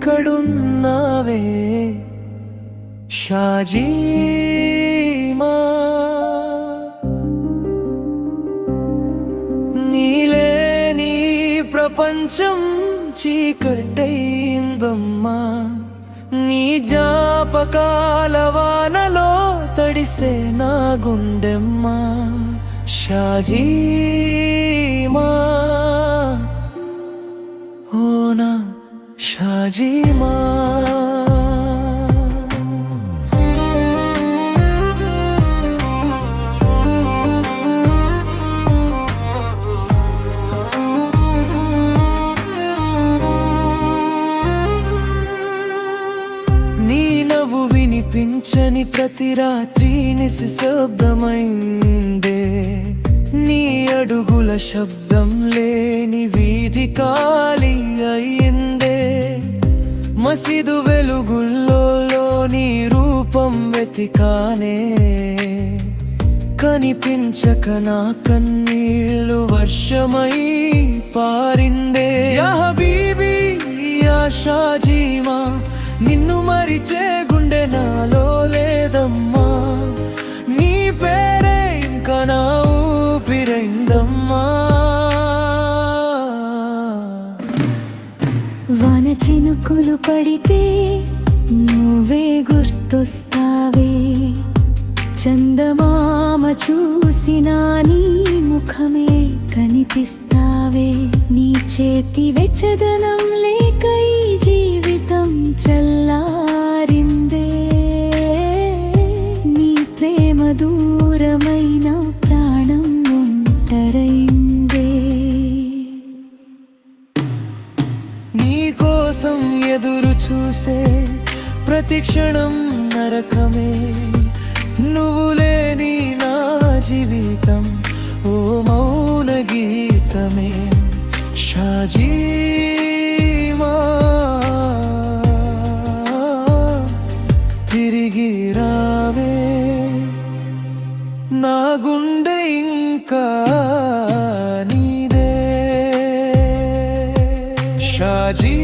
ఎక్కడున్నావే షాజీమా నీలేని ప్రపంచం చీకటైందమ్మా నీ జ్ఞాపకాల వానలో తడిసే నా గుండెమ్మా షాజీమా ఓనా షాజీమా నీ నవ్వు వినిపించని ప్రతి రాత్రి నిశ్శబ్దమైందే నీ అడుగుల శబ్దం లేని వీధి ఖాళీ అయిందే మసీదు వెలుగుల్లో నీ రూపం వెతికానే కనిపించక నా కన్నీళ్ళు వర్షమై పారిందే యా హబీబీ యా షాజీమా నిన్ను మరిచే గుండె నాలో లేదమ్మా నీ పేరే ఇంకా నా ఊపిరైందమ్మా వాన చినుకులు పడితే నువ్వే గుర్తొస్తావే చందమామ చూసినా నీ ముఖమే కనిపిస్తావే నీ చేతి వెచ్చదనం లేక ఈ జీవితం చల్లారిందే నీ ప్రేమ దూరమైన ప్రాణం ఒంటరైందే నీ కోసం ఎదురు చూసే ప్రతి క్షణం నరకమే నువ్వు లేని నా జీవితం ఓ మౌన గీతమే షాజీమా తిరిగి రావే నా గుండె ఇంకా నీదే షాజీ